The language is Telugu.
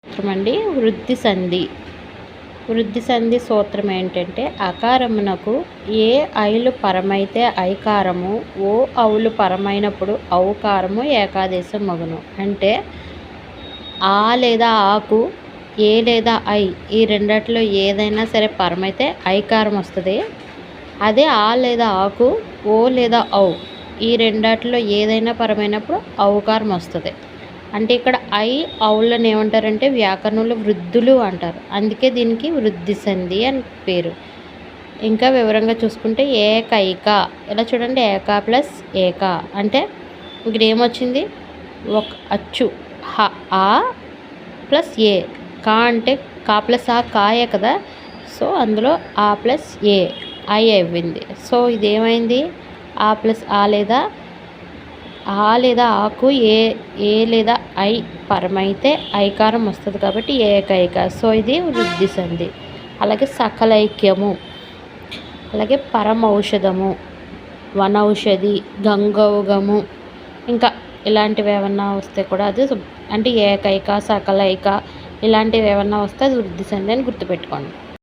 సూత్రం అండి వృద్ధి సంధి. వృద్ధి సంధి సూత్రం ఏంటంటే అకారమునకు ఏ ఐలు పరమైతే ఐకారము, ఓ ఔలు పరమైనప్పుడు ఔకారము ఏకాదేశం మగును. అంటే ఆ లేదా ఆకు, ఏ లేదా ఐ ఈ రెండిట్లో ఏదైనా సరే పరమైతే ఐకారం వస్తుంది. అదే ఆ లేదా ఆకు, ఓ లేదా ఔ ఈ రెండిట్లో ఏదైనా పరమైనప్పుడు ఔకారం వస్తుంది. అంటే ఇక్కడ ఐ ఔలను ఏమంటారంటే వ్యాకరణంలో వృద్ధులు అంటారు. అందుకే దీనికి వృద్ధి సంధి అని పేరు. ఇంకా వివరంగా చూసుకుంటే ఏకైక, ఇలా చూడండి, ఏక ప్లస్ ఏక అంటే ఇక్కడ ఏమొచ్చింది, ఒక అచ్చు ఆ ప్లస్ ఏ, కా అంటే కా ప్లస్ ఆ కాయే కదా, సో అందులో ఆ ప్లస్ ఏ ఐ అవ్వింది. సో ఇదేమైంది, ఆ ప్లస్ ఆ లేదా ఆకు ఏ లేదా ఐ పరమైతే ఐకారం వస్తుంది కాబట్టి ఏకైక. సో ఇది వృద్ధి సంధి. అలాగే సకలైక్యము, అలాగే పరమౌషధము, వనౌషధి, గంగౌగము, ఇంకా ఇలాంటివి ఏమన్నా వస్తే కూడా అది అంటే ఏకైక, సకలైక ఇలాంటివి ఏమన్నా వస్తే అది వృద్ధి సంధి అని గుర్తుపెట్టుకోండి.